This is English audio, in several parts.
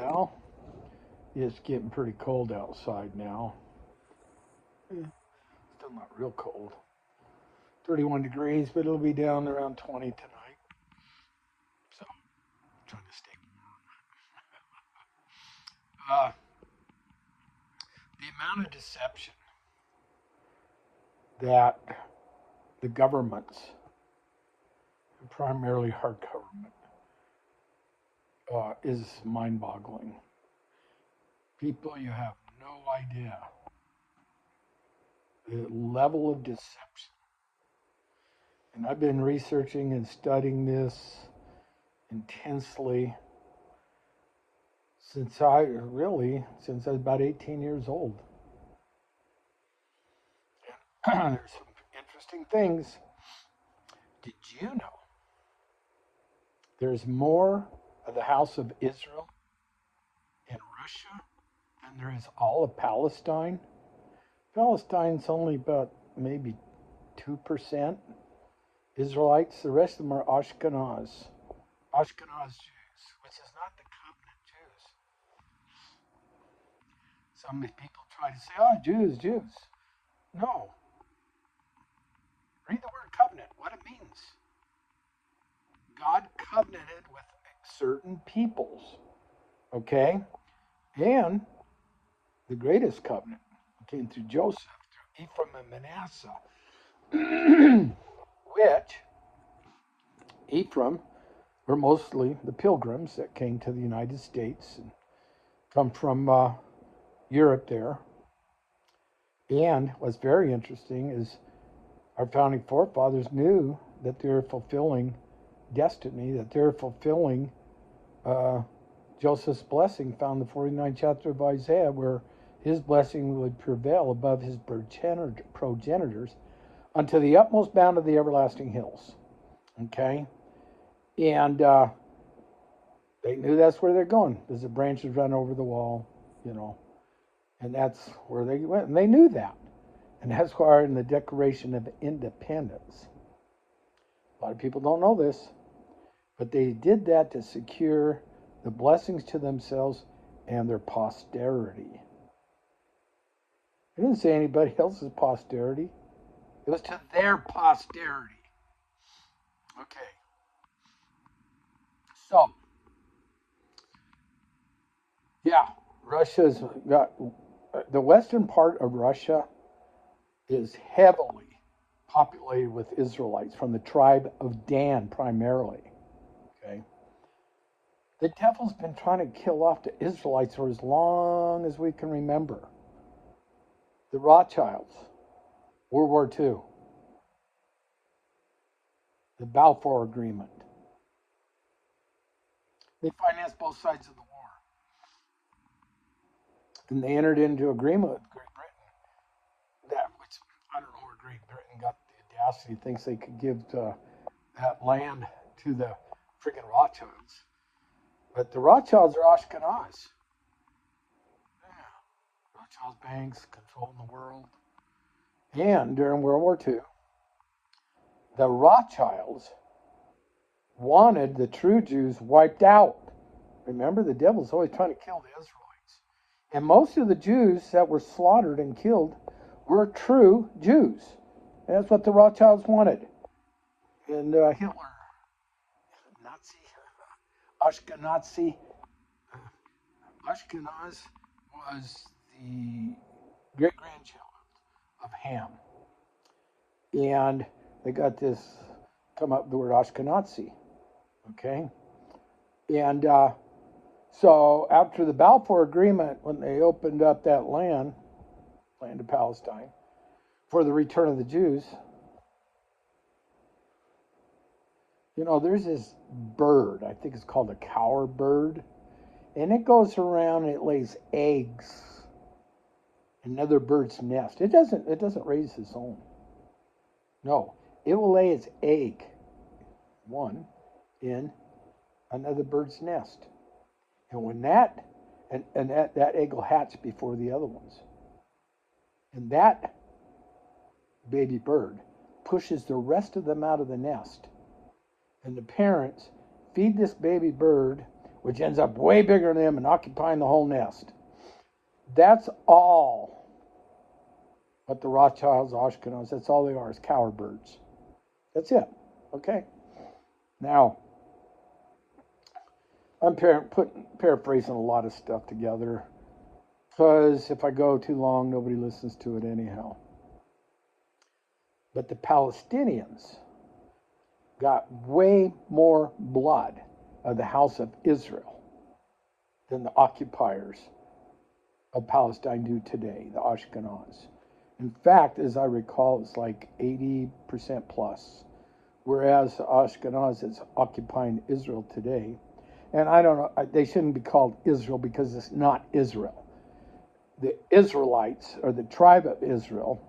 Well, it's getting pretty cold outside now. Still not real cold. 31 degrees, but it'll be down around 20 tonight. So, I'm trying to stay warm. The amount of deception that the governments, primarily our government, is mind boggling. People, you have no idea the level of deception. And I've been researching and studying this intensely since I was about 18 years old. And there's some interesting things. Did you know there's more of the house of Israel in Russia than there is all of Palestine? Palestine's only about maybe 2% Israelites. The rest of them are Ashkenaz Jews, which is not the covenant Jews. Some people try to say, oh, Jews. No. Read the word covenant, what it means. God covenanted with certain peoples, okay? And the greatest covenant came through Joseph, through Ephraim and Manasseh, which Ephraim were mostly the pilgrims that came to the United States and come from Europe there. And what's very interesting is our founding forefathers knew that they were fulfilling destiny, that they're fulfilling Joseph's blessing found in the 49th chapter of Isaiah, where his blessing would prevail above his progenitors unto the utmost bound of the everlasting hills. Okay? And they knew that's where they're going. As the branches run over the wall, and that's where they went. And they knew that. And that's why in the Declaration of Independence, a lot of people don't know this, but they did that to secure the blessings to themselves and their posterity. It didn't say anybody else's posterity. It was to their posterity. Okay. So, Russia's got the western part of Russia is heavily populated with Israelites from the tribe of Dan primarily. Okay. The devil's been trying to kill off the Israelites for as long as we can remember. The Rothschilds, World War II, the Balfour Agreement. They financed both sides of the war. And they entered into agreement with Great Britain, which I don't know where Great Britain got the audacity, thinks they could give that land to the friggin' Rothschilds. But the Rothschilds are Ashkenaz. Yeah. Rothschilds banks controlling the world. And during World War II, the Rothschilds wanted the true Jews wiped out. Remember, the devil's always trying to kill the Israelites. And most of the Jews that were slaughtered and killed were true Jews. And that's what the Rothschilds wanted. And Hitler, Ashkenaz was the great-grandchild of Ham. And they got this, come up with the word Ashkenazi. Okay? And so after the Balfour Agreement, when they opened up that land of Palestine, for the return of the Jews, there's this bird, I think it's called a cower bird, and it goes around and it lays eggs in another bird's nest. It doesn't raise its own. No, it will lay its egg, one, in another bird's nest. And when that egg will hatch before the other ones. And that baby bird pushes the rest of them out of the nest. And the parents feed this baby bird which ends up way bigger than them and occupying the whole nest. That's all what the Rothschilds, Ashkenaz, that's all they are, is coward birds. That's it. Okay? Now, I'm paraphrasing a lot of stuff together because if I go too long, nobody listens to it anyhow. But the Palestinians got way more blood of the house of Israel than the occupiers of Palestine do today, the Ashkenaz. In fact, as I recall, it's like 80% plus, whereas the Ashkenaz is occupying Israel today. And I don't know, they shouldn't be called Israel because it's not Israel. The Israelites, or the tribe of Israel,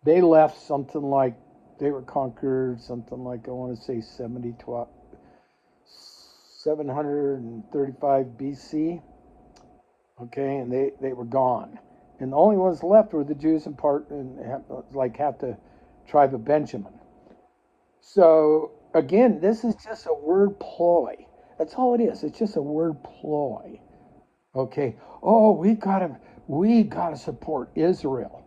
they left something like, they were conquered something like, I want to say 735 BC. Okay, and they were gone. And the only ones left were the Jews and half the tribe of Benjamin. So, again, this is just a word ploy. That's all it is. It's just a word ploy. Okay. Oh, we gotta support Israel.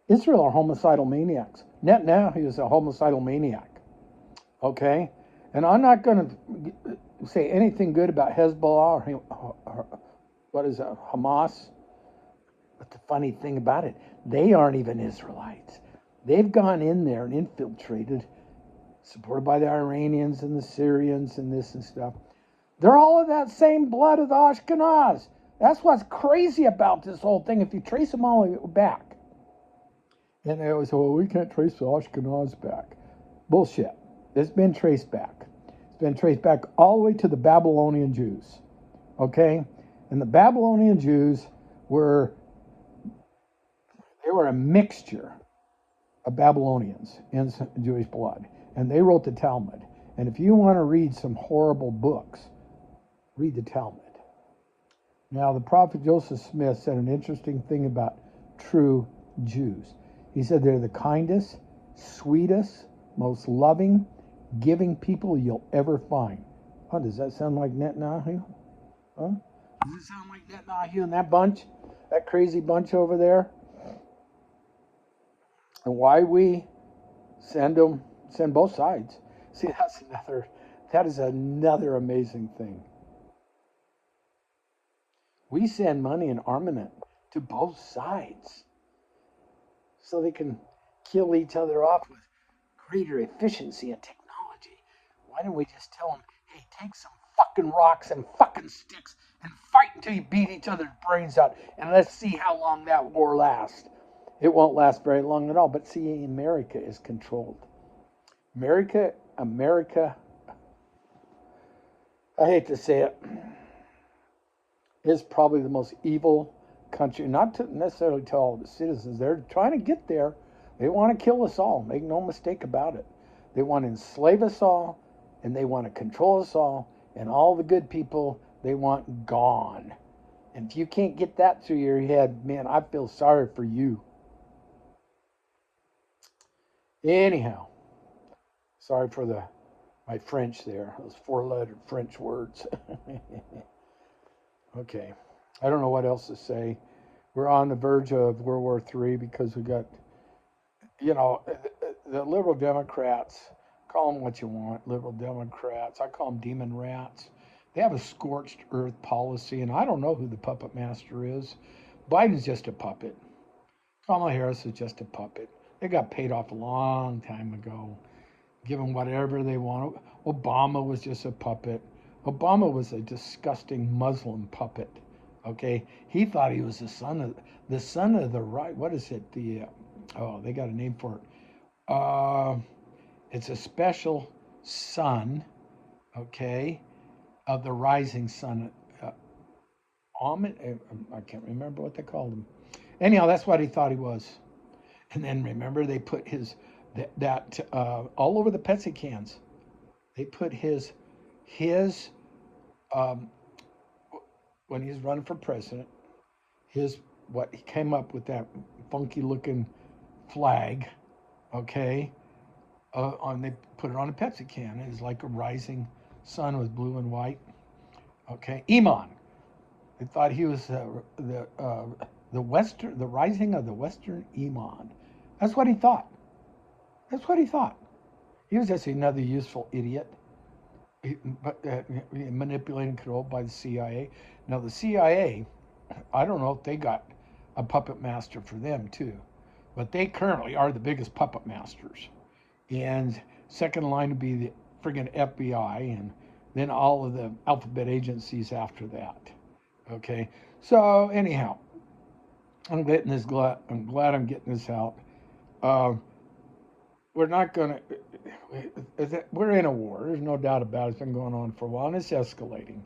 Israel are homicidal maniacs. Netanyahu is a homicidal maniac. Okay? And I'm not going to say anything good about Hezbollah or what is it, Hamas. But the funny thing about it, they aren't even Israelites. They've gone in there and infiltrated, supported by the Iranians and the Syrians and this and stuff. They're all of that same blood of the Ashkenaz. That's what's crazy about this whole thing if you trace them all back. And they always say, well, we can't trace the Ashkenaz back. Bullshit. It's been traced back. It's been traced back all the way to the Babylonian Jews. Okay? And the Babylonian Jews were a mixture of Babylonians and Jewish blood. And they wrote the Talmud. And if you want to read some horrible books, read the Talmud. Now, the prophet Joseph Smith said an interesting thing about true Jews. He said they're the kindest, sweetest, most loving, giving people you'll ever find. Oh, does that sound like Netanyahu? Huh? Does it sound like Netanyahu and that bunch? That crazy bunch over there? And why we send both sides. See, that is another amazing thing. We send money and armament to both sides so they can kill each other off with greater efficiency and technology. Why don't we just tell them, hey, take some fucking rocks and fucking sticks and fight until you beat each other's brains out, and let's see how long that war lasts. It won't last very long at all. But see, America is controlled. America, I hate to say it, is probably the most evil country. Not to necessarily tell all the citizens. They're trying to get there. They want to kill us all. Make no mistake about it. They want to enslave us all, and they want to control us all, and all the good people they want gone. And if you can't get that through your head, man, I feel sorry for you. Anyhow, sorry for my French there. Those 4-lettered French words. Okay. I don't know what else to say. We're on the verge of World War III because we got, the liberal Democrats, call them what you want, liberal Democrats. I call them demon rats. They have a scorched earth policy, and I don't know who the puppet master is. Biden's just a puppet. Kamala Harris is just a puppet. They got paid off a long time ago, given whatever they want. Obama was just a puppet. Obama was a disgusting Muslim puppet. Okay, he thought he was the son of the right. What is it? They got a name for it. It's a special son. Okay, of the rising sun. I can't remember what they called him. Anyhow, that's what he thought he was. And then remember, they put all over the Pepsi cans. They put his when he was running for president, he came up with that funky looking flag, okay? They put it on a Pepsi can. It was like a rising sun with blue and white. Okay, Iman. They thought he was the rising of the Western Iman. That's what he thought. That's what he thought. He was just another useful idiot, manipulated and controlled by the CIA. Now the CIA, I don't know if they got a puppet master for them too, but they currently are the biggest puppet masters. And second in line would be the friggin' FBI, and then all of the alphabet agencies after that. Okay, so anyhow, I'm glad I'm getting this out. Uh, we're not going to. We're in a war. There's no doubt about it. It's been going on for a while, and it's escalating.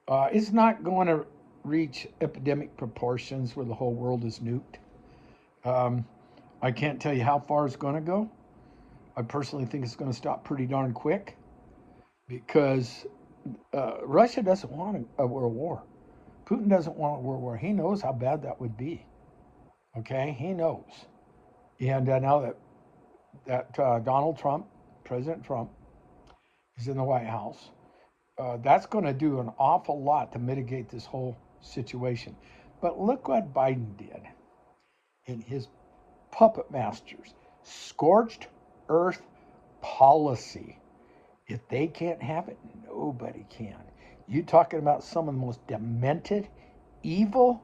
It's not going to reach epidemic proportions where the whole world is nuked. I can't tell you how far it's going to go. I personally think it's going to stop pretty darn quick because Russia doesn't want a world war. Putin doesn't want a world war. He knows how bad that would be. Okay, he knows. And now that Donald Trump, President Trump, is in the White House, that's going to do an awful lot to mitigate this whole situation. But look what Biden did in his puppet masters, scorched earth policy. If they can't have it, nobody can. You talking about some of the most demented, evil,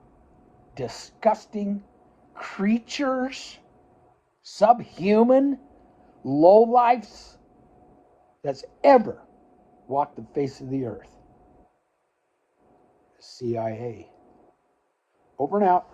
disgusting creatures, subhuman, lowlifes that's ever walked the face of the earth. The CIA. Over and out.